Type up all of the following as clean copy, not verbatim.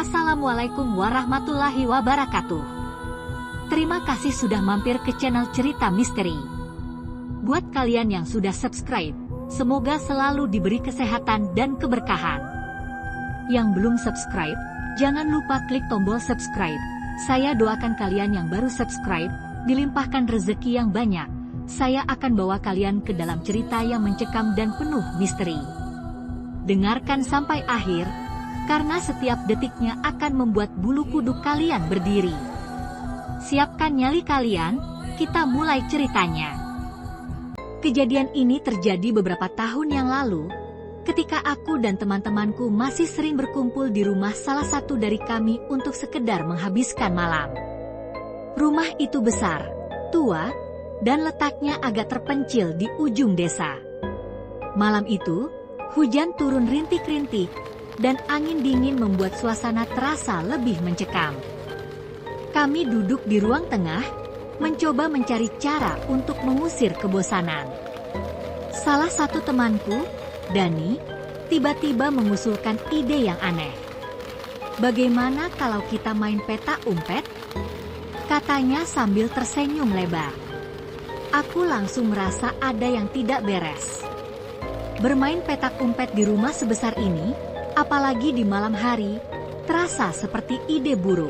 Assalamualaikum warahmatullahi wabarakatuh. Terima kasih sudah mampir ke channel Cerita Misteri. Buat kalian yang sudah subscribe, semoga selalu diberi kesehatan dan keberkahan. Yang belum subscribe, jangan lupa klik tombol subscribe. Saya doakan kalian yang baru subscribe, dilimpahkan rezeki yang banyak. Saya akan bawa kalian ke dalam cerita yang mencekam dan penuh misteri. Dengarkan sampai akhir, karena setiap detiknya akan membuat bulu kuduk kalian berdiri. Siapkan nyali kalian, kita mulai ceritanya. Kejadian ini terjadi beberapa tahun yang lalu, ketika aku dan teman-temanku masih sering berkumpul di rumah salah satu dari kami untuk sekedar menghabiskan malam. Rumah itu besar, tua, dan letaknya agak terpencil di ujung desa. Malam itu, hujan turun rintik-rintik, dan angin dingin membuat suasana terasa lebih mencekam. Kami duduk di ruang tengah, mencoba mencari cara untuk mengusir kebosanan. Salah satu temanku, Dani, tiba-tiba mengusulkan ide yang aneh. Bagaimana kalau kita main petak umpet? Katanya sambil tersenyum lebar. Aku langsung merasa ada yang tidak beres. Bermain petak umpet di rumah sebesar ini, apalagi di malam hari, terasa seperti ide buruk.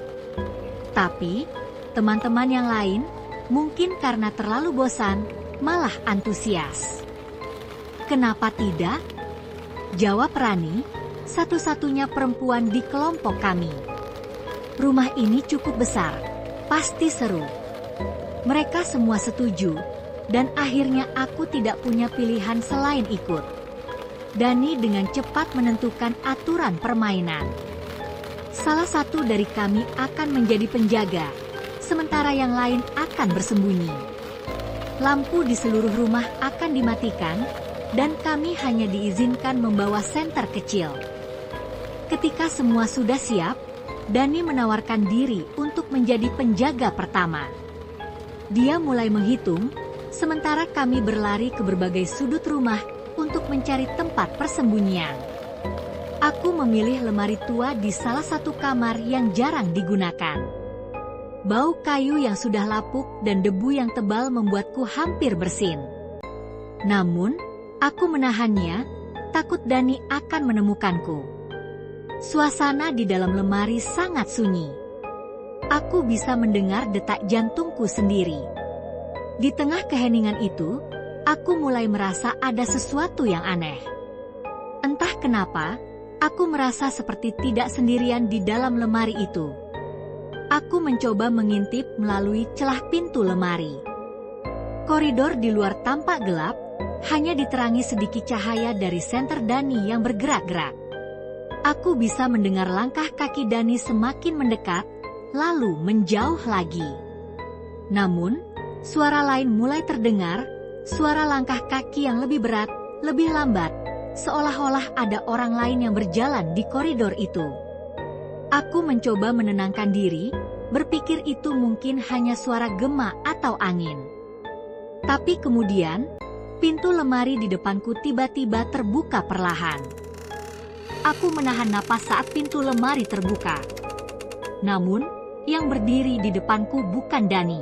Tapi, teman-teman yang lain, mungkin karena terlalu bosan, malah antusias. Kenapa tidak? Jawab Rani, satu-satunya perempuan di kelompok kami. Rumah ini cukup besar, pasti seru. Mereka semua setuju, dan akhirnya aku tidak punya pilihan selain ikut. Dani dengan cepat menentukan aturan permainan. Salah satu dari kami akan menjadi penjaga, sementara yang lain akan bersembunyi. Lampu di seluruh rumah akan dimatikan, dan kami hanya diizinkan membawa senter kecil. Ketika semua sudah siap, Dani menawarkan diri untuk menjadi penjaga pertama. Dia mulai menghitung, sementara kami berlari ke berbagai sudut rumah untuk mencari tempat persembunyian. Aku memilih lemari tua di salah satu kamar yang jarang digunakan. Bau kayu yang sudah lapuk dan debu yang tebal membuatku hampir bersin. Namun, aku menahannya, takut Dani akan menemukanku. Suasana di dalam lemari sangat sunyi. Aku bisa mendengar detak jantungku sendiri. Di tengah keheningan itu, aku mulai merasa ada sesuatu yang aneh. Entah kenapa, aku merasa seperti tidak sendirian di dalam lemari itu. Aku mencoba mengintip melalui celah pintu lemari. Koridor di luar tampak gelap, hanya diterangi sedikit cahaya dari senter Dani yang bergerak-gerak. Aku bisa mendengar langkah kaki Dani semakin mendekat, lalu menjauh lagi. Namun, suara lain mulai terdengar. Suara langkah kaki yang lebih berat, lebih lambat, seolah-olah ada orang lain yang berjalan di koridor itu. Aku mencoba menenangkan diri, berpikir itu mungkin hanya suara gema atau angin. Tapi kemudian, pintu lemari di depanku tiba-tiba terbuka perlahan. Aku menahan napas saat pintu lemari terbuka. Namun, yang berdiri di depanku bukan Dani.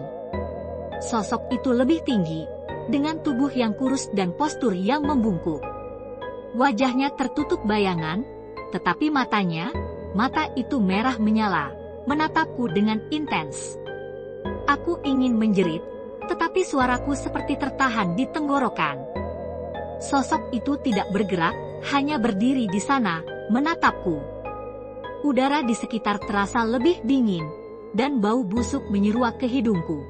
Sosok itu lebih tinggi, dengan tubuh yang kurus dan postur yang membungkuk. Wajahnya tertutup bayangan, tetapi mata itu merah menyala, menatapku dengan intens. Aku ingin menjerit, tetapi suaraku seperti tertahan di tenggorokan. Sosok itu tidak bergerak, hanya berdiri di sana, menatapku. Udara di sekitar terasa lebih dingin, dan bau busuk menyeruak ke hidungku.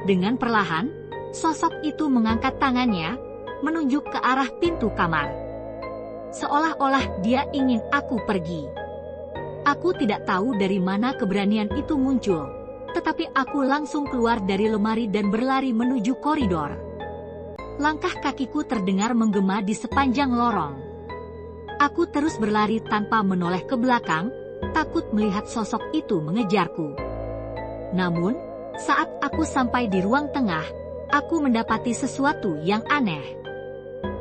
Dengan perlahan, sosok itu mengangkat tangannya, menunjuk ke arah pintu kamar. Seolah-olah dia ingin aku pergi. Aku tidak tahu dari mana keberanian itu muncul, tetapi aku langsung keluar dari lemari dan berlari menuju koridor. Langkah kakiku terdengar menggema di sepanjang lorong. Aku terus berlari tanpa menoleh ke belakang, takut melihat sosok itu mengejarku. Namun, saat aku sampai di ruang tengah, aku mendapati sesuatu yang aneh.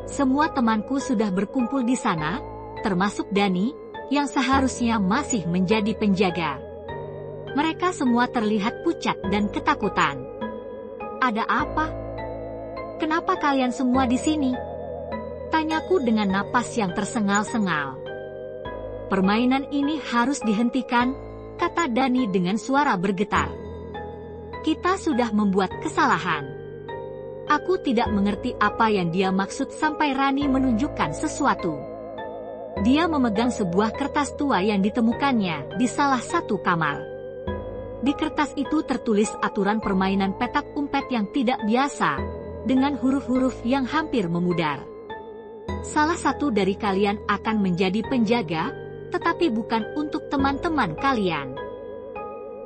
Semua temanku sudah berkumpul di sana, termasuk Dani, yang seharusnya masih menjadi penjaga. Mereka semua terlihat pucat dan ketakutan. "Ada apa? Kenapa kalian semua di sini?" tanyaku dengan napas yang tersengal-sengal. "Permainan ini harus dihentikan," kata Dani dengan suara bergetar. "Kita sudah membuat kesalahan." Aku tidak mengerti apa yang dia maksud sampai Rani menunjukkan sesuatu. Dia memegang sebuah kertas tua yang ditemukannya di salah satu kamar. Di kertas itu tertulis aturan permainan petak umpet yang tidak biasa, dengan huruf-huruf yang hampir memudar. "Salah satu dari kalian akan menjadi penjaga, tetapi bukan untuk teman-teman kalian.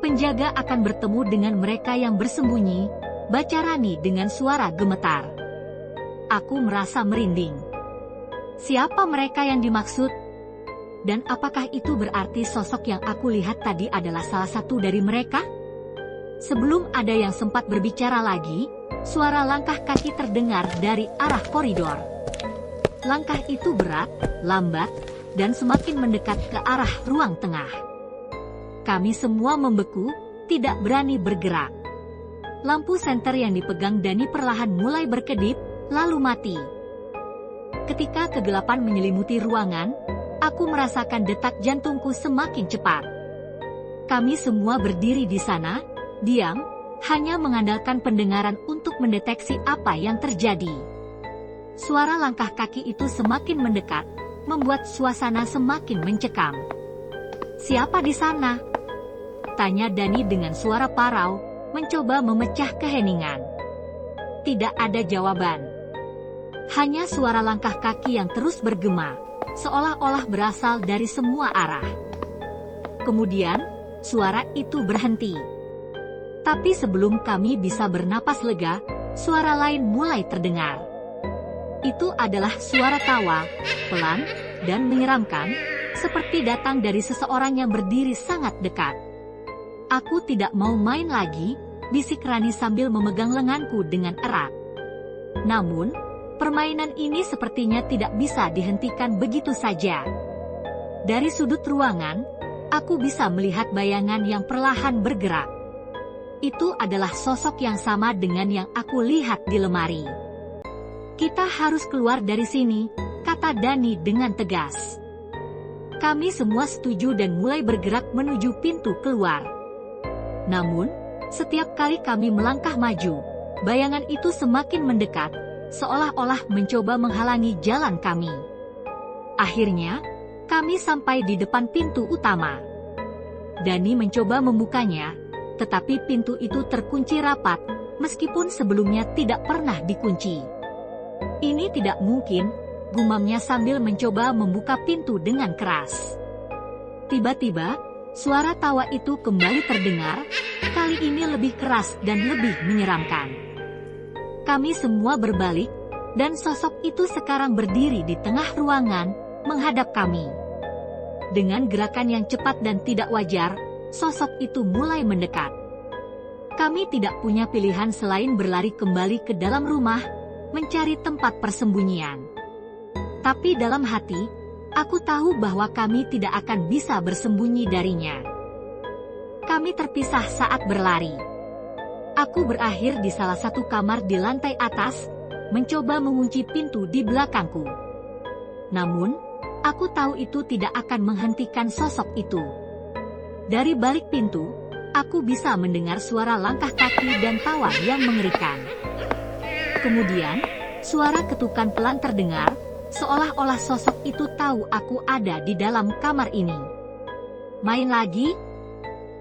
Penjaga akan bertemu dengan mereka yang bersembunyi," baca Rani dengan suara gemetar. Aku merasa merinding. Siapa mereka yang dimaksud? Dan apakah itu berarti sosok yang aku lihat tadi adalah salah satu dari mereka? Sebelum ada yang sempat berbicara lagi, suara langkah kaki terdengar dari arah koridor. Langkah itu berat, lambat, dan semakin mendekat ke arah ruang tengah. Kami semua membeku, tidak berani bergerak. Lampu senter yang dipegang Dani perlahan mulai berkedip, lalu mati. Ketika kegelapan menyelimuti ruangan, aku merasakan detak jantungku semakin cepat. Kami semua berdiri di sana, diam, hanya mengandalkan pendengaran untuk mendeteksi apa yang terjadi. Suara langkah kaki itu semakin mendekat, membuat suasana semakin mencekam. "Siapa di sana?" tanya Dani dengan suara parau, mencoba memecah keheningan. Tidak ada jawaban. Hanya suara langkah kaki yang terus bergema, seolah-olah berasal dari semua arah. Kemudian, suara itu berhenti. Tapi sebelum kami bisa bernapas lega, suara lain mulai terdengar. Itu adalah suara tawa, pelan, dan menyeramkan, seperti datang dari seseorang yang berdiri sangat dekat. "Aku tidak mau main lagi," bisik Rani sambil memegang lenganku dengan erat. Namun, permainan ini sepertinya tidak bisa dihentikan begitu saja. Dari sudut ruangan, aku bisa melihat bayangan yang perlahan bergerak. Itu adalah sosok yang sama dengan yang aku lihat di lemari. "Kita harus keluar dari sini," kata Dani dengan tegas. Kami semua setuju dan mulai bergerak menuju pintu keluar. Namun, setiap kali kami melangkah maju, bayangan itu semakin mendekat, seolah-olah mencoba menghalangi jalan kami. Akhirnya, kami sampai di depan pintu utama. Dani mencoba membukanya, tetapi pintu itu terkunci rapat, meskipun sebelumnya tidak pernah dikunci. "Ini tidak mungkin," gumamnya sambil mencoba membuka pintu dengan keras. Tiba-tiba, suara tawa itu kembali terdengar, kali ini lebih keras dan lebih menyeramkan. Kami semua berbalik, dan sosok itu sekarang berdiri di tengah ruangan, menghadap kami. Dengan gerakan yang cepat dan tidak wajar, sosok itu mulai mendekat. Kami tidak punya pilihan selain berlari kembali ke dalam rumah, mencari tempat persembunyian. Tapi dalam hati, aku tahu bahwa kami tidak akan bisa bersembunyi darinya. Kami terpisah saat berlari. Aku berakhir di salah satu kamar di lantai atas, mencoba mengunci pintu di belakangku. Namun, aku tahu itu tidak akan menghentikan sosok itu. Dari balik pintu, aku bisa mendengar suara langkah kaki dan tawa yang mengerikan. Kemudian, suara ketukan pelan terdengar, seolah-olah sosok itu tahu aku ada di dalam kamar ini. "Main lagi?"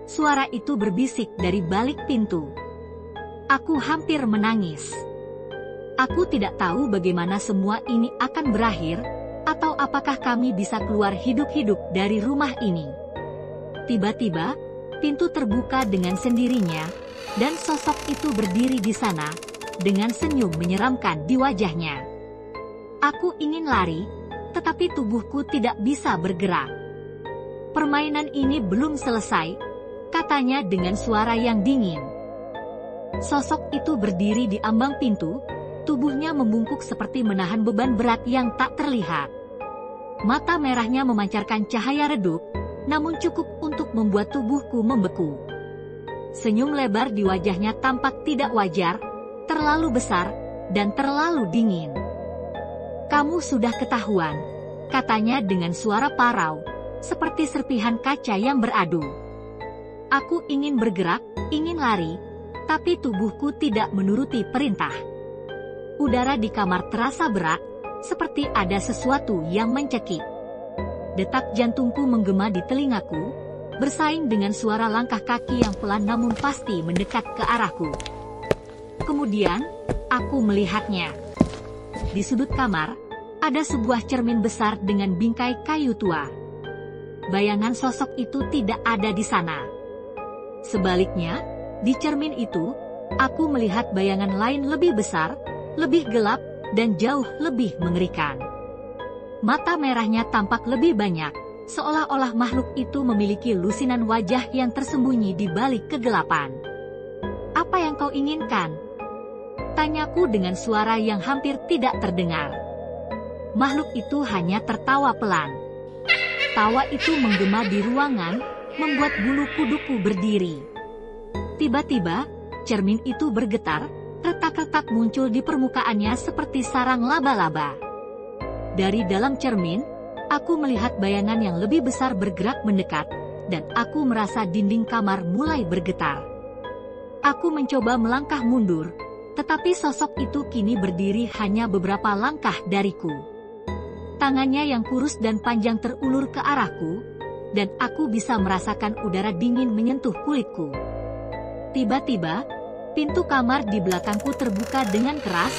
Suara itu berbisik dari balik pintu. Aku hampir menangis. Aku tidak tahu bagaimana semua ini akan berakhir, atau apakah kami bisa keluar hidup-hidup dari rumah ini. Tiba-tiba, pintu terbuka dengan sendirinya, dan sosok itu berdiri di sana, dengan senyum menyeramkan di wajahnya. Aku ingin lari, tetapi tubuhku tidak bisa bergerak. "Permainan ini belum selesai," katanya dengan suara yang dingin. Sosok itu berdiri di ambang pintu, tubuhnya membungkuk seperti menahan beban berat yang tak terlihat. Mata merahnya memancarkan cahaya redup, namun cukup untuk membuat tubuhku membeku. Senyum lebar di wajahnya tampak tidak wajar, terlalu besar, dan terlalu dingin. "Kamu sudah ketahuan," katanya dengan suara parau, seperti serpihan kaca yang beradu. Aku ingin bergerak, ingin lari, tapi tubuhku tidak menuruti perintah. Udara di kamar terasa berat, seperti ada sesuatu yang mencekik. Detak jantungku menggema di telingaku, bersaing dengan suara langkah kaki yang pelan namun pasti mendekat ke arahku. Kemudian, aku melihatnya. Di sudut kamar, ada sebuah cermin besar dengan bingkai kayu tua. Bayangan sosok itu tidak ada di sana. Sebaliknya, di cermin itu, aku melihat bayangan lain lebih besar, lebih gelap, dan jauh lebih mengerikan. Mata merahnya tampak lebih banyak, seolah-olah makhluk itu memiliki lusinan wajah yang tersembunyi di balik kegelapan. "Apa yang kau inginkan?" tanyaku dengan suara yang hampir tidak terdengar. Makhluk itu hanya tertawa pelan. Tawa itu menggema di ruangan, membuat bulu kuduku berdiri. Tiba-tiba, cermin itu bergetar, retak-retak muncul di permukaannya seperti sarang laba-laba. Dari dalam cermin, aku melihat bayangan yang lebih besar bergerak mendekat, dan aku merasa dinding kamar mulai bergetar. Aku mencoba melangkah mundur, tetapi sosok itu kini berdiri hanya beberapa langkah dariku. Tangannya yang kurus dan panjang terulur ke arahku, dan aku bisa merasakan udara dingin menyentuh kulitku. Tiba-tiba, pintu kamar di belakangku terbuka dengan keras,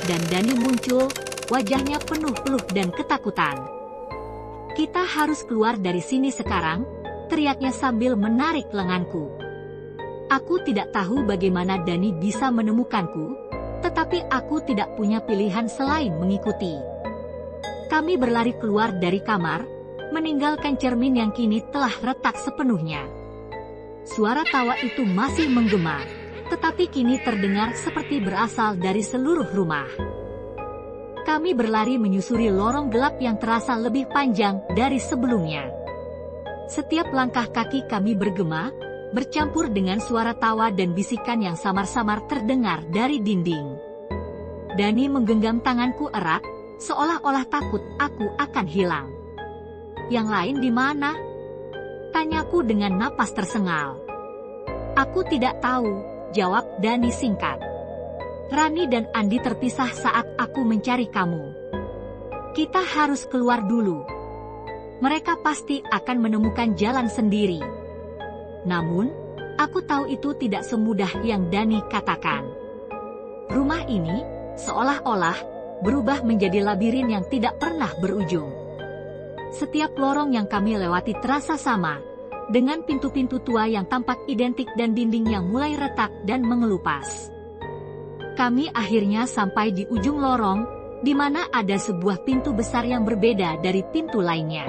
dan Dani muncul, wajahnya penuh peluh dan ketakutan. "Kita harus keluar dari sini sekarang," teriaknya sambil menarik lenganku. Aku tidak tahu bagaimana Dani bisa menemukanku, tetapi aku tidak punya pilihan selain mengikuti. Kami berlari keluar dari kamar, meninggalkan cermin yang kini telah retak sepenuhnya. Suara tawa itu masih menggema, tetapi kini terdengar seperti berasal dari seluruh rumah. Kami berlari menyusuri lorong gelap yang terasa lebih panjang dari sebelumnya. Setiap langkah kaki kami bergema, bercampur dengan suara tawa dan bisikan yang samar-samar terdengar dari dinding. Dani menggenggam tanganku erat, seolah-olah takut aku akan hilang. "Yang lain di mana?" tanyaku dengan napas tersengal. "Aku tidak tahu," jawab Dani singkat. "Rani dan Andi terpisah saat aku mencari kamu. Kita harus keluar dulu. Mereka pasti akan menemukan jalan sendiri." Namun, aku tahu itu tidak semudah yang Dani katakan. Rumah ini, seolah-olah, berubah menjadi labirin yang tidak pernah berujung. Setiap lorong yang kami lewati terasa sama, dengan pintu-pintu tua yang tampak identik dan dinding yang mulai retak dan mengelupas. Kami akhirnya sampai di ujung lorong, di mana ada sebuah pintu besar yang berbeda dari pintu lainnya.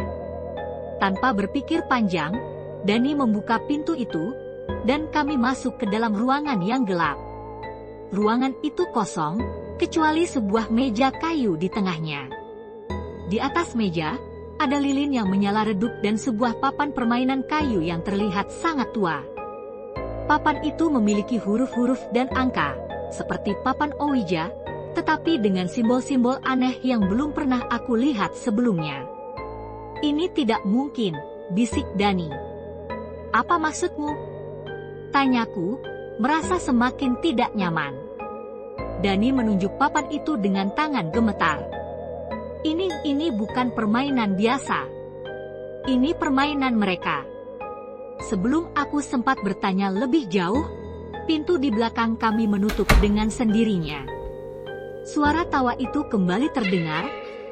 Tanpa berpikir panjang, Dani membuka pintu itu, dan kami masuk ke dalam ruangan yang gelap. Ruangan itu kosong, kecuali sebuah meja kayu di tengahnya. Di atas meja, ada lilin yang menyala redup dan sebuah papan permainan kayu yang terlihat sangat tua. Papan itu memiliki huruf-huruf dan angka, seperti papan Ouija, tetapi dengan simbol-simbol aneh yang belum pernah aku lihat sebelumnya. "Ini tidak mungkin," bisik Dani. "Apa maksudmu?" tanyaku, merasa semakin tidak nyaman. Dani menunjuk papan itu dengan tangan gemetar. Ini bukan permainan biasa. Ini permainan mereka." Sebelum aku sempat bertanya lebih jauh, pintu di belakang kami menutup dengan sendirinya. Suara tawa itu kembali terdengar,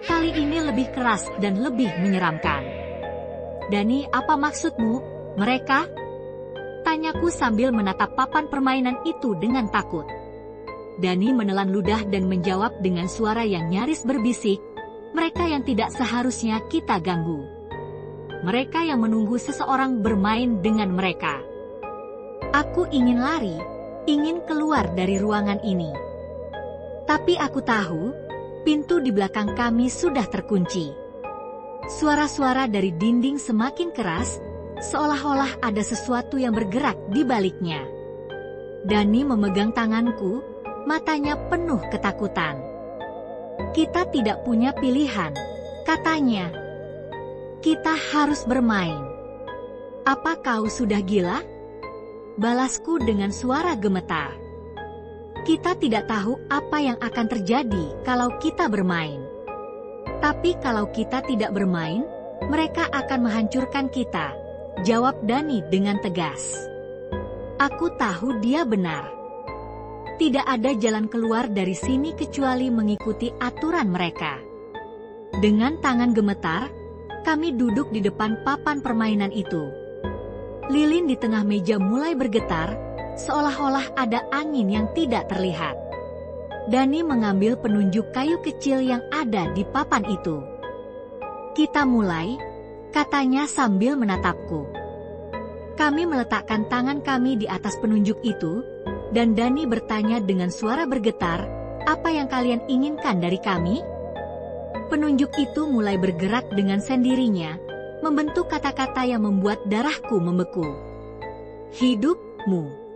kali ini lebih keras dan lebih menyeramkan. "Dani, apa maksudmu, mereka?" tanyaku sambil menatap papan permainan itu dengan takut. Dani menelan ludah dan menjawab dengan suara yang nyaris berbisik, "Mereka yang tidak seharusnya kita ganggu. Mereka yang menunggu seseorang bermain dengan mereka." Aku ingin lari, ingin keluar dari ruangan ini. Tapi aku tahu, pintu di belakang kami sudah terkunci. Suara-suara dari dinding semakin keras, seolah-olah ada sesuatu yang bergerak di baliknya. Dani memegang tanganku, matanya penuh ketakutan. "Kita tidak punya pilihan," katanya. "Kita harus bermain." "Apa kau sudah gila?" balasku dengan suara gemetar. "Kita tidak tahu apa yang akan terjadi kalau kita bermain. Tapi kalau kita tidak bermain, mereka akan menghancurkan kita," jawab Dani dengan tegas. Aku tahu dia benar. Tidak ada jalan keluar dari sini kecuali mengikuti aturan mereka. Dengan tangan gemetar, kami duduk di depan papan permainan itu. Lilin di tengah meja mulai bergetar, seolah-olah ada angin yang tidak terlihat. Dani mengambil penunjuk kayu kecil yang ada di papan itu. "Kita mulai," katanya sambil menatapku. Kami meletakkan tangan kami di atas penunjuk itu, dan Dani bertanya dengan suara bergetar, "Apa yang kalian inginkan dari kami?" Penunjuk itu mulai bergerak dengan sendirinya, membentuk kata-kata yang membuat darahku membeku. "Hidupmu."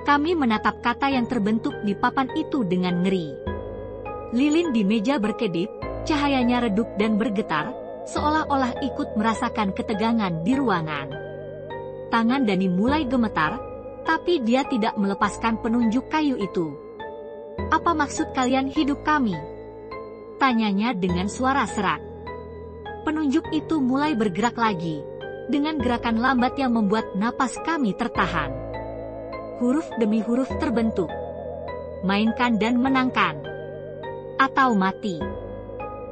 Kami menatap kata yang terbentuk di papan itu dengan ngeri. Lilin di meja berkedip, cahayanya redup dan bergetar, seolah-olah ikut merasakan ketegangan di ruangan. Tangan Dani mulai gemetar, tapi dia tidak melepaskan penunjuk kayu itu. "Apa maksud kalian hidup kami?" tanyanya dengan suara serak. Penunjuk itu mulai bergerak lagi, dengan gerakan lambat yang membuat napas kami tertahan. Huruf demi huruf terbentuk. "Mainkan dan menangkan. Atau mati."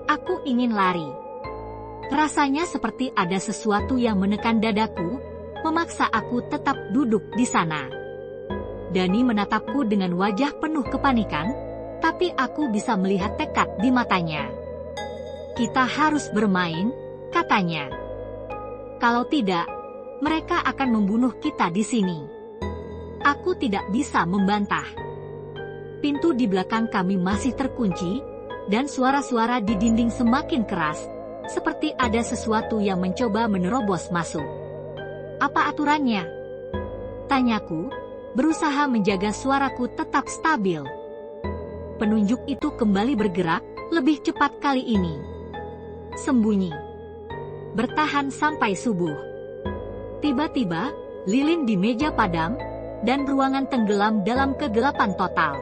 Aku ingin lari. Rasanya seperti ada sesuatu yang menekan dadaku, memaksa aku tetap duduk di sana. Dani menatapku dengan wajah penuh kepanikan, tapi aku bisa melihat tekad di matanya. "Kita harus bermain," katanya. "Kalau tidak, mereka akan membunuh kita di sini." Aku tidak bisa membantah. Pintu di belakang kami masih terkunci, dan suara-suara di dinding semakin keras, seperti ada sesuatu yang mencoba menerobos masuk. "Apa aturannya?" tanyaku, berusaha menjaga suaraku tetap stabil. Penunjuk itu kembali bergerak, lebih cepat kali ini. "Sembunyi. Bertahan sampai subuh." Tiba-tiba, lilin di meja padam, dan ruangan tenggelam dalam kegelapan total.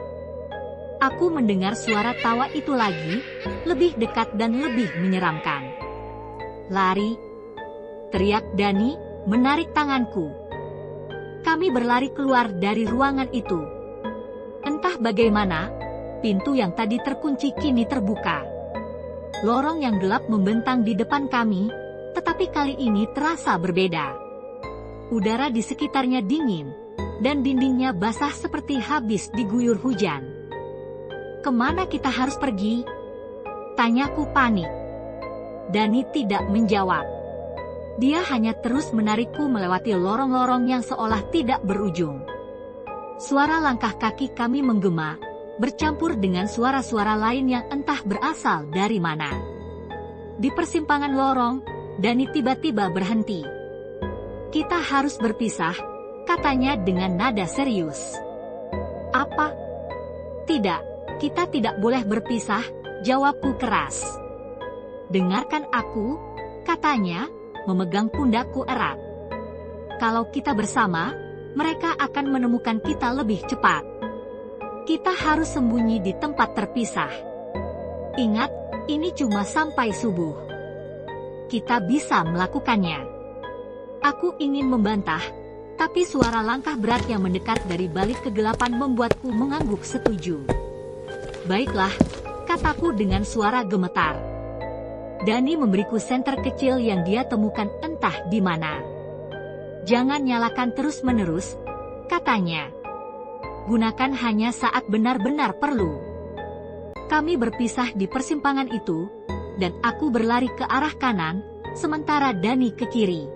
Aku mendengar suara tawa itu lagi, lebih dekat dan lebih menyeramkan. "Lari!" teriak Dani, menarik tanganku. Kami berlari keluar dari ruangan itu. Entah bagaimana, pintu yang tadi terkunci kini terbuka. Lorong yang gelap membentang di depan kami, tetapi kali ini terasa berbeda. Udara di sekitarnya dingin, dan dindingnya basah seperti habis diguyur hujan. "Kemana kita harus pergi?" tanyaku panik. Dani tidak menjawab. Dia hanya terus menarikku melewati lorong-lorong yang seolah tidak berujung. Suara langkah kaki kami menggema, bercampur dengan suara-suara lain yang entah berasal dari mana. Di persimpangan lorong, Dani tiba-tiba berhenti. "Kita harus berpisah," katanya dengan nada serius. "Apa?" "Tidak, kita tidak boleh berpisah," jawabku keras. "Dengarkan aku," katanya, memegang pundakku erat. "Kalau kita bersama, mereka akan menemukan kita lebih cepat. Kita harus sembunyi di tempat terpisah. Ingat, ini cuma sampai subuh. Kita bisa melakukannya." Aku ingin membantah, tapi suara langkah berat yang mendekat dari balik kegelapan membuatku mengangguk setuju. "Baiklah," kataku dengan suara gemetar. Dani memberiku senter kecil yang dia temukan entah di mana. "Jangan nyalakan terus-menerus," katanya. "Gunakan hanya saat benar-benar perlu." Kami berpisah di persimpangan itu, dan aku berlari ke arah kanan, sementara Dani ke kiri.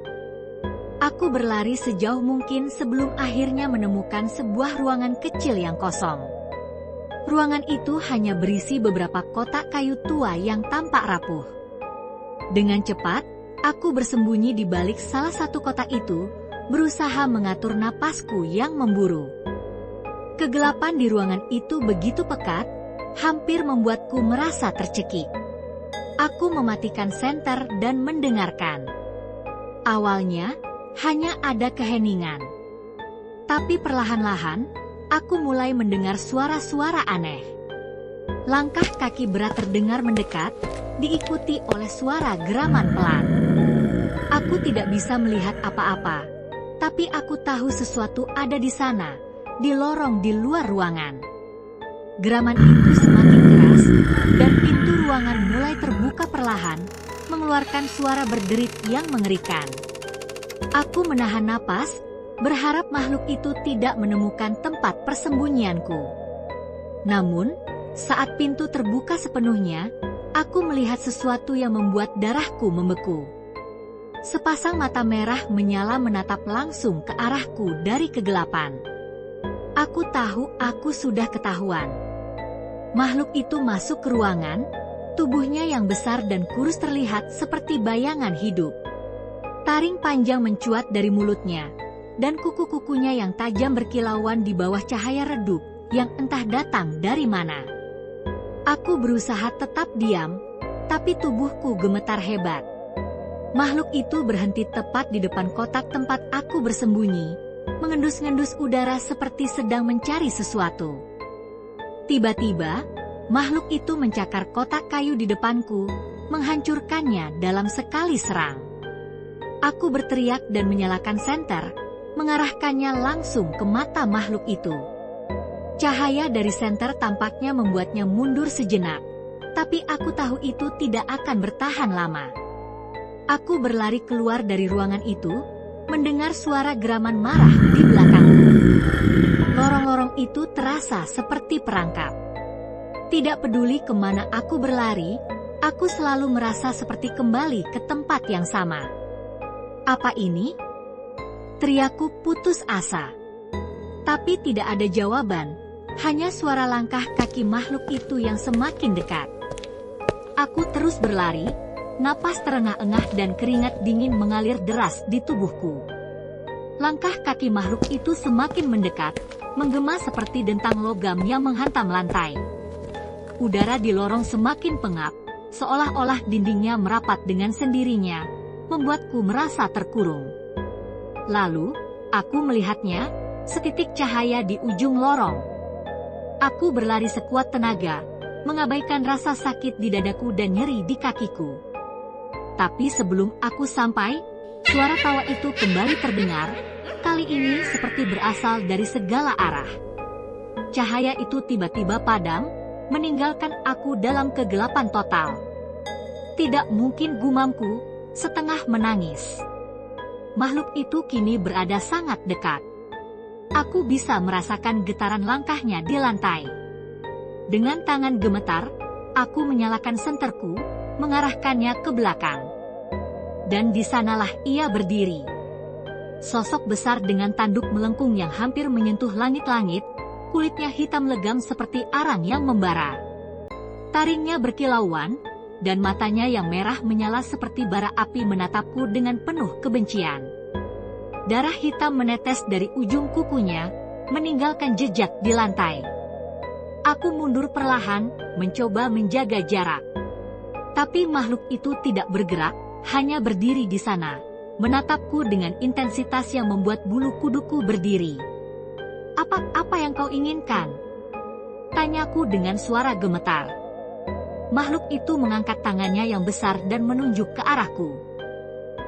Aku berlari sejauh mungkin sebelum akhirnya menemukan sebuah ruangan kecil yang kosong. Ruangan itu hanya berisi beberapa kotak kayu tua yang tampak rapuh. Dengan cepat, aku bersembunyi di balik salah satu kotak itu, berusaha mengatur napasku yang memburu. Kegelapan di ruangan itu begitu pekat, hampir membuatku merasa tercekik. Aku mematikan senter dan mendengarkan. Awalnya, hanya ada keheningan. Tapi perlahan-lahan, aku mulai mendengar suara-suara aneh. Langkah kaki berat terdengar mendekat, diikuti oleh suara geraman pelan. Aku tidak bisa melihat apa-apa, tapi aku tahu sesuatu ada di sana, di lorong di luar ruangan. Geraman itu semakin keras, dan pintu ruangan mulai terbuka perlahan, mengeluarkan suara berderit yang mengerikan. Aku menahan napas, berharap makhluk itu tidak menemukan tempat persembunyianku. Namun, saat pintu terbuka sepenuhnya, aku melihat sesuatu yang membuat darahku membeku. Sepasang mata merah menyala menatap langsung ke arahku dari kegelapan. Aku tahu aku sudah ketahuan. Makhluk itu masuk ke ruangan, tubuhnya yang besar dan kurus terlihat seperti bayangan hidup. Taring panjang mencuat dari mulutnya, dan kuku-kukunya yang tajam berkilauan di bawah cahaya redup yang entah datang dari mana. Aku berusaha tetap diam, tapi tubuhku gemetar hebat. Makhluk itu berhenti tepat di depan kotak tempat aku bersembunyi, mengendus-ngendus udara seperti sedang mencari sesuatu. Tiba-tiba, makhluk itu mencakar kotak kayu di depanku, menghancurkannya dalam sekali serang. Aku berteriak dan menyalakan senter, mengarahkannya langsung ke mata makhluk itu. Cahaya dari senter tampaknya membuatnya mundur sejenak, tapi aku tahu itu tidak akan bertahan lama. Aku berlari keluar dari ruangan itu, mendengar suara geraman marah di belakangku. Lorong-lorong itu terasa seperti perangkap. Tidak peduli kemana aku berlari, aku selalu merasa seperti kembali ke tempat yang sama. Apa ini? Teriakku putus asa. Tapi tidak ada jawaban, hanya suara langkah kaki makhluk itu yang semakin dekat. Aku terus berlari, napas terengah-engah dan keringat dingin mengalir deras di tubuhku. Langkah kaki makhluk itu semakin mendekat, menggema seperti dentang logam yang menghantam lantai. Udara di lorong semakin pengap, seolah-olah dindingnya merapat dengan sendirinya, membuatku merasa terkurung. Lalu, aku melihatnya, setitik cahaya di ujung lorong. Aku berlari sekuat tenaga, mengabaikan rasa sakit di dadaku dan nyeri di kakiku. Tapi sebelum aku sampai, suara tawa itu kembali terdengar, kali ini seperti berasal dari segala arah. Cahaya itu tiba-tiba padam, meninggalkan aku dalam kegelapan total. Tidak mungkin, gumamku, setengah menangis. Makhluk itu kini berada sangat dekat. Aku bisa merasakan getaran langkahnya di lantai. Dengan tangan gemetar, aku menyalakan senterku, mengarahkannya ke belakang. Dan di sanalah ia berdiri. Sosok besar dengan tanduk melengkung yang hampir menyentuh langit-langit, kulitnya hitam legam seperti arang yang membara. Taringnya berkilauan, dan matanya yang merah menyala seperti bara api menatapku dengan penuh kebencian. Darah hitam menetes dari ujung kukunya, meninggalkan jejak di lantai. Aku mundur perlahan, mencoba menjaga jarak. Tapi makhluk itu tidak bergerak, hanya berdiri di sana, menatapku dengan intensitas yang membuat bulu kuduku berdiri. Apa yang kau inginkan? Tanyaku dengan suara gemetar. Makhluk itu mengangkat tangannya yang besar dan menunjuk ke arahku.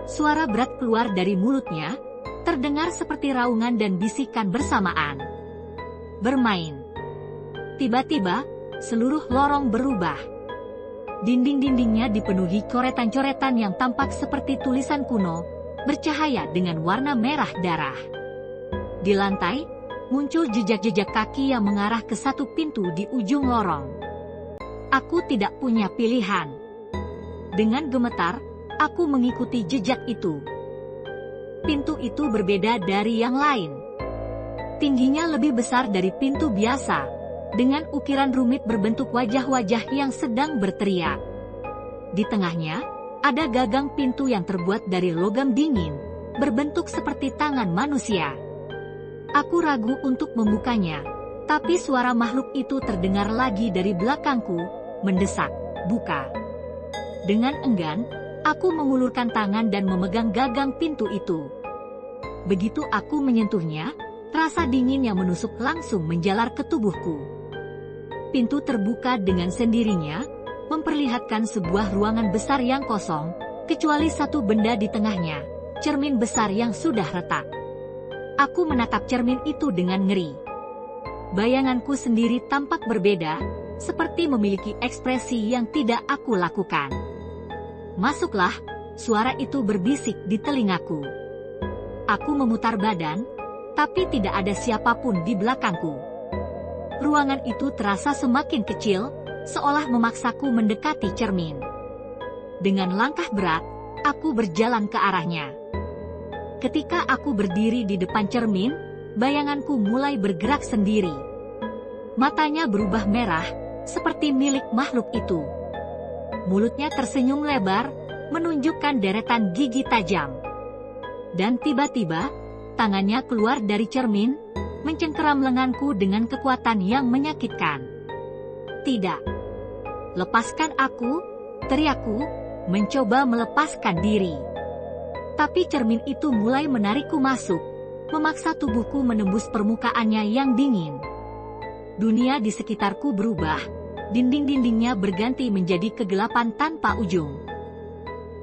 Suara berat keluar dari mulutnya, terdengar seperti raungan dan bisikan bersamaan. Bermain. Tiba-tiba, seluruh lorong berubah. Dinding-dindingnya dipenuhi coretan-coretan yang tampak seperti tulisan kuno, bercahaya dengan warna merah darah. Di lantai, muncul jejak-jejak kaki yang mengarah ke satu pintu di ujung lorong. Aku tidak punya pilihan. Dengan gemetar, aku mengikuti jejak itu. Pintu itu berbeda dari yang lain. Tingginya lebih besar dari pintu biasa, dengan ukiran rumit berbentuk wajah-wajah yang sedang berteriak. Di tengahnya, ada gagang pintu yang terbuat dari logam dingin, berbentuk seperti tangan manusia. Aku ragu untuk membukanya, tapi suara makhluk itu terdengar lagi dari belakangku, mendesak, "Buka." Dengan enggan, aku mengulurkan tangan dan memegang gagang pintu itu. Begitu aku menyentuhnya, rasa dingin yang menusuk langsung menjalar ke tubuhku. Pintu terbuka dengan sendirinya, memperlihatkan sebuah ruangan besar yang kosong, kecuali satu benda di tengahnya, cermin besar yang sudah retak. Aku menatap cermin itu dengan ngeri. Bayanganku sendiri tampak berbeda, seperti memiliki ekspresi yang tidak aku lakukan. "Masuklah," suara itu berbisik di telingaku. Aku memutar badan, tapi tidak ada siapapun di belakangku. Ruangan itu terasa semakin kecil, seolah memaksaku mendekati cermin. Dengan langkah berat, aku berjalan ke arahnya. Ketika aku berdiri di depan cermin, bayanganku mulai bergerak sendiri. Matanya berubah merah, seperti milik makhluk itu. Mulutnya tersenyum lebar, menunjukkan deretan gigi tajam. Dan tiba-tiba, tangannya keluar dari cermin, mencengkeram lenganku dengan kekuatan yang menyakitkan. "Tidak! Lepaskan aku!" teriakku, mencoba melepaskan diri. Tapi cermin itu mulai menarikku masuk, memaksa tubuhku menembus permukaannya yang dingin. Dunia di sekitarku berubah, dinding-dindingnya berganti menjadi kegelapan tanpa ujung.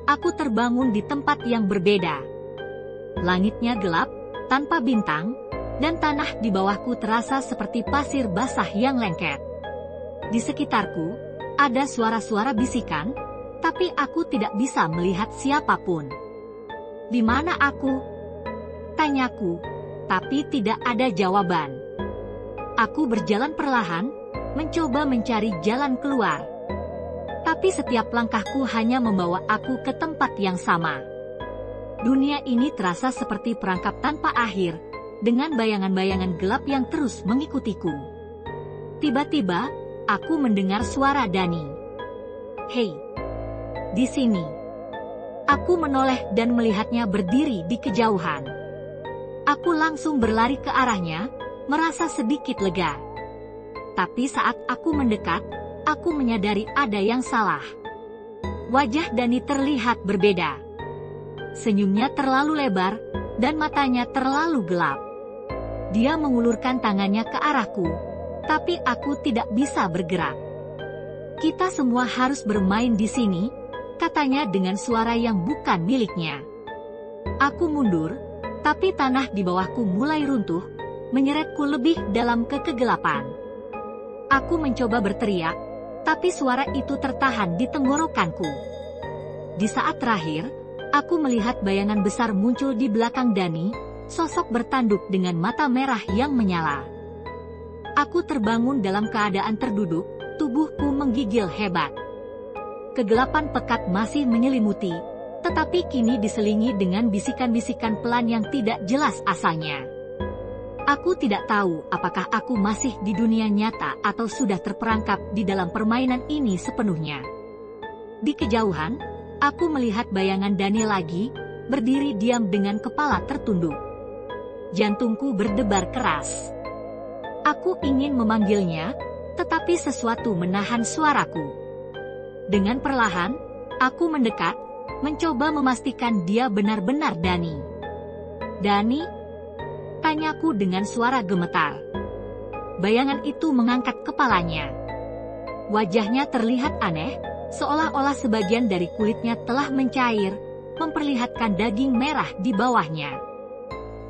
Aku terbangun di tempat yang berbeda. Langitnya gelap, tanpa bintang, dan tanah di bawahku terasa seperti pasir basah yang lengket. Di sekitarku, ada suara-suara bisikan, tapi aku tidak bisa melihat siapapun. "Di mana aku?" tanyaku, tapi tidak ada jawaban. Aku berjalan perlahan, mencoba mencari jalan keluar. Tapi setiap langkahku hanya membawa aku ke tempat yang sama. Dunia ini terasa seperti perangkap tanpa akhir, dengan bayangan-bayangan gelap yang terus mengikutiku. Tiba-tiba, aku mendengar suara Dani. "Hei, di sini." Aku menoleh dan melihatnya berdiri di kejauhan. Aku langsung berlari ke arahnya, merasa sedikit lega. Tapi saat aku mendekat, aku menyadari ada yang salah. Wajah Dani terlihat berbeda. Senyumnya terlalu lebar, dan matanya terlalu gelap. Dia mengulurkan tangannya ke arahku, tapi aku tidak bisa bergerak. "Kita semua harus bermain di sini," katanya dengan suara yang bukan miliknya. Aku mundur, tapi tanah di bawahku mulai runtuh, menyeretku lebih dalam ke kegelapan. Aku mencoba berteriak, tapi suara itu tertahan di tenggorokanku. Di saat terakhir, aku melihat bayangan besar muncul di belakang Dani, sosok bertanduk dengan mata merah yang menyala. Aku terbangun dalam keadaan terduduk, tubuhku menggigil hebat. Kegelapan pekat masih menyelimuti, tetapi kini diselingi dengan bisikan-bisikan pelan yang tidak jelas asalnya. Aku tidak tahu apakah aku masih di dunia nyata atau sudah terperangkap di dalam permainan ini sepenuhnya. Di kejauhan, aku melihat bayangan Dani lagi, berdiri diam dengan kepala tertunduk. Jantungku berdebar keras. Aku ingin memanggilnya, tetapi sesuatu menahan suaraku. Dengan perlahan, aku mendekat, mencoba memastikan dia benar-benar Dani. "Dani?" tanyaku dengan suara gemetar. Bayangan itu mengangkat kepalanya. Wajahnya terlihat aneh, seolah-olah sebagian dari kulitnya telah mencair, memperlihatkan daging merah di bawahnya.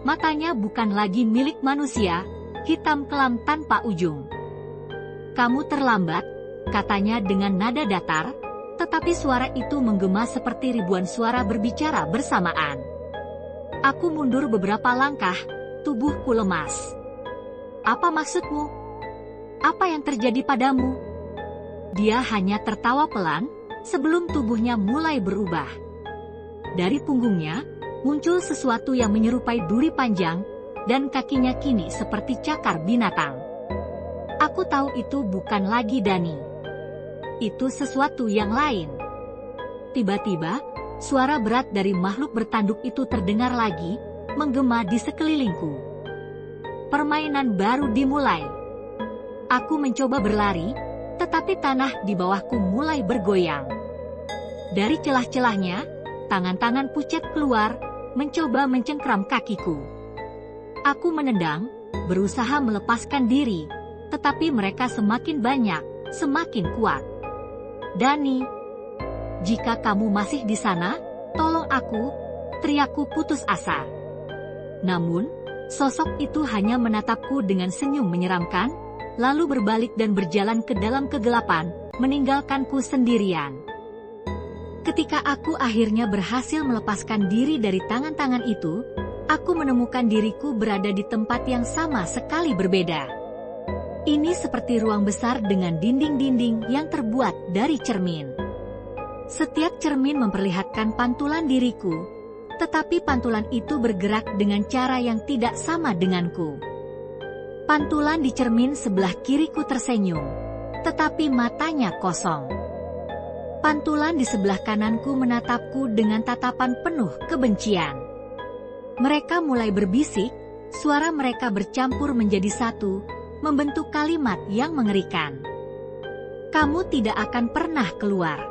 Matanya bukan lagi milik manusia, hitam kelam tanpa ujung. "Kamu terlambat," katanya dengan nada datar, tetapi suara itu menggema seperti ribuan suara berbicara bersamaan. Aku mundur beberapa langkah, tubuhku lemas. "Apa maksudmu? Apa yang terjadi padamu?" Dia hanya tertawa pelan, sebelum tubuhnya mulai berubah. Dari punggungnya, muncul sesuatu yang menyerupai duri panjang, dan kakinya kini seperti cakar binatang. Aku tahu itu bukan lagi Dani. Itu sesuatu yang lain. Tiba-tiba, suara berat dari makhluk bertanduk itu terdengar lagi, menggema di sekelilingku. Permainan baru dimulai. Aku mencoba berlari, tetapi tanah di bawahku mulai bergoyang. Dari celah-celahnya, tangan-tangan pucat keluar, mencoba mencengkram kakiku. Aku menendang, berusaha melepaskan diri, tetapi mereka semakin banyak, semakin kuat. Dani, jika kamu masih di sana, tolong aku, teriakku putus asa. Namun, sosok itu hanya menatapku dengan senyum menyeramkan, lalu berbalik dan berjalan ke dalam kegelapan, meninggalkanku sendirian. Ketika aku akhirnya berhasil melepaskan diri dari tangan-tangan itu, aku menemukan diriku berada di tempat yang sama sekali berbeda. Ini seperti ruang besar dengan dinding-dinding yang terbuat dari cermin. Setiap cermin memperlihatkan pantulan diriku, tetapi pantulan itu bergerak dengan cara yang tidak sama denganku. Pantulan di cermin sebelah kiriku tersenyum, tetapi matanya kosong. Pantulan di sebelah kananku menatapku dengan tatapan penuh kebencian. Mereka mulai berbisik, suara mereka bercampur menjadi satu, membentuk kalimat yang mengerikan. Kamu tidak akan pernah keluar.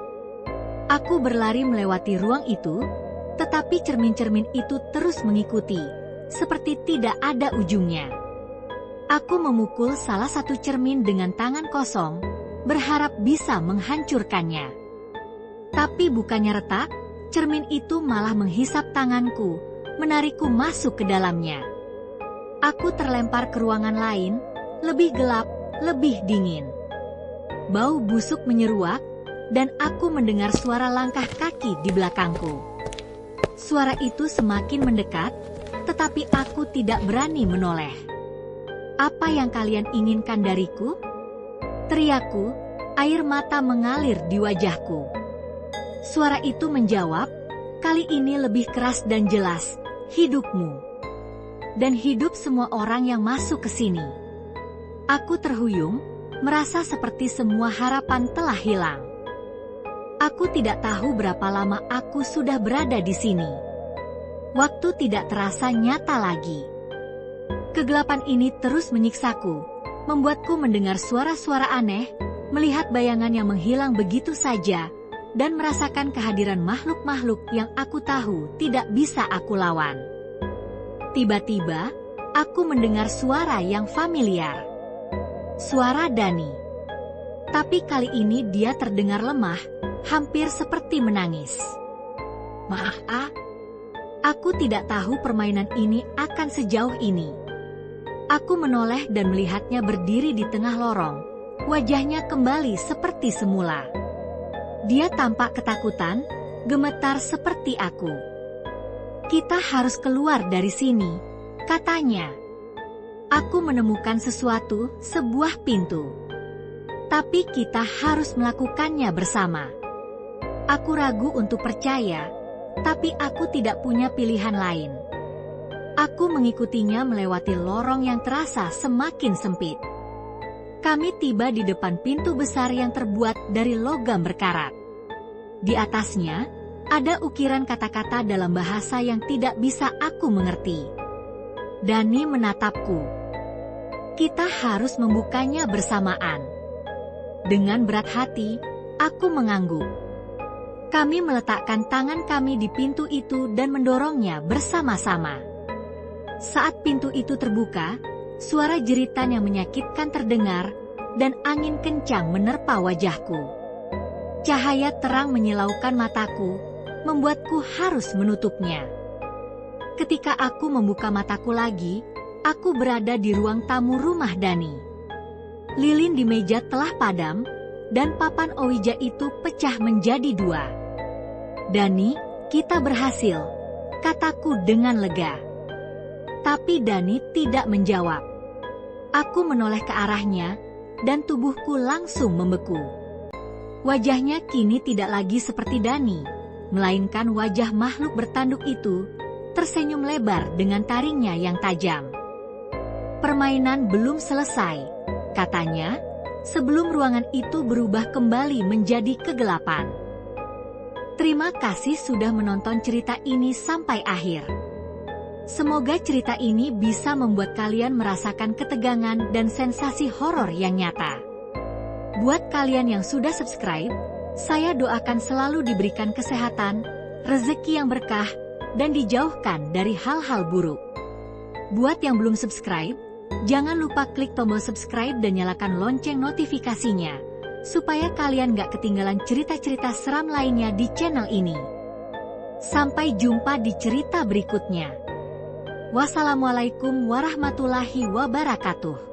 Aku berlari melewati ruang itu, tetapi cermin-cermin itu terus mengikuti, seperti tidak ada ujungnya. Aku memukul salah satu cermin dengan tangan kosong, berharap bisa menghancurkannya. Tapi bukannya retak, cermin itu malah menghisap tanganku, menarikku masuk ke dalamnya. Aku terlempar ke ruangan lain, lebih gelap, lebih dingin. Bau busuk menyeruak, dan aku mendengar suara langkah kaki di belakangku. Suara itu semakin mendekat, tetapi aku tidak berani menoleh. Apa yang kalian inginkan dariku? Teriakku, air mata mengalir di wajahku. Suara itu menjawab, kali ini lebih keras dan jelas, hidupmu. Dan hidup semua orang yang masuk ke sini. Aku terhuyung, merasa seperti semua harapan telah hilang. Aku tidak tahu berapa lama aku sudah berada di sini. Waktu tidak terasa nyata lagi. Kegelapan ini terus menyiksaku, membuatku mendengar suara-suara aneh, melihat bayangan yang menghilang begitu saja, dan merasakan kehadiran makhluk-makhluk yang aku tahu tidak bisa aku lawan. Tiba-tiba, aku mendengar suara yang familiar. Suara Dani. Tapi kali ini dia terdengar lemah, hampir seperti menangis. Maaf, aku tidak tahu permainan ini akan sejauh ini. Aku menoleh dan melihatnya berdiri di tengah lorong, wajahnya kembali seperti semula. Dia tampak ketakutan, gemetar seperti aku. Kita harus keluar dari sini, katanya. Aku menemukan sesuatu, sebuah pintu. Tapi kita harus melakukannya bersama. Aku ragu untuk percaya, tapi aku tidak punya pilihan lain. Aku mengikutinya melewati lorong yang terasa semakin sempit. Kami tiba di depan pintu besar yang terbuat dari logam berkarat. Di atasnya, ada ukiran kata-kata dalam bahasa yang tidak bisa aku mengerti. Dani menatapku. Kita harus membukanya bersamaan. Dengan berat hati, aku mengangguk. Kami meletakkan tangan kami di pintu itu dan mendorongnya bersama-sama. Saat pintu itu terbuka, suara jeritan yang menyakitkan terdengar, dan angin kencang menerpa wajahku. Cahaya terang menyilaukan mataku, membuatku harus menutupnya. Ketika aku membuka mataku lagi, aku berada di ruang tamu rumah Dani. Lilin di meja telah padam, dan papan Ouija itu pecah menjadi dua. Dani, kita berhasil, kataku dengan lega. Tapi Dani tidak menjawab. Aku menoleh ke arahnya, dan tubuhku langsung membeku. Wajahnya kini tidak lagi seperti Dani, melainkan wajah makhluk bertanduk itu, tersenyum lebar dengan taringnya yang tajam. Permainan belum selesai, katanya, sebelum ruangan itu berubah kembali menjadi kegelapan. Terima kasih sudah menonton cerita ini sampai akhir. Semoga cerita ini bisa membuat kalian merasakan ketegangan dan sensasi horor yang nyata. Buat kalian yang sudah subscribe, saya doakan selalu diberikan kesehatan, rezeki yang berkah, dan dijauhkan dari hal-hal buruk. Buat yang belum subscribe, jangan lupa klik tombol subscribe dan nyalakan lonceng notifikasinya, supaya kalian gak ketinggalan cerita-cerita seram lainnya di channel ini. Sampai jumpa di cerita berikutnya. Wassalamualaikum warahmatullahi wabarakatuh.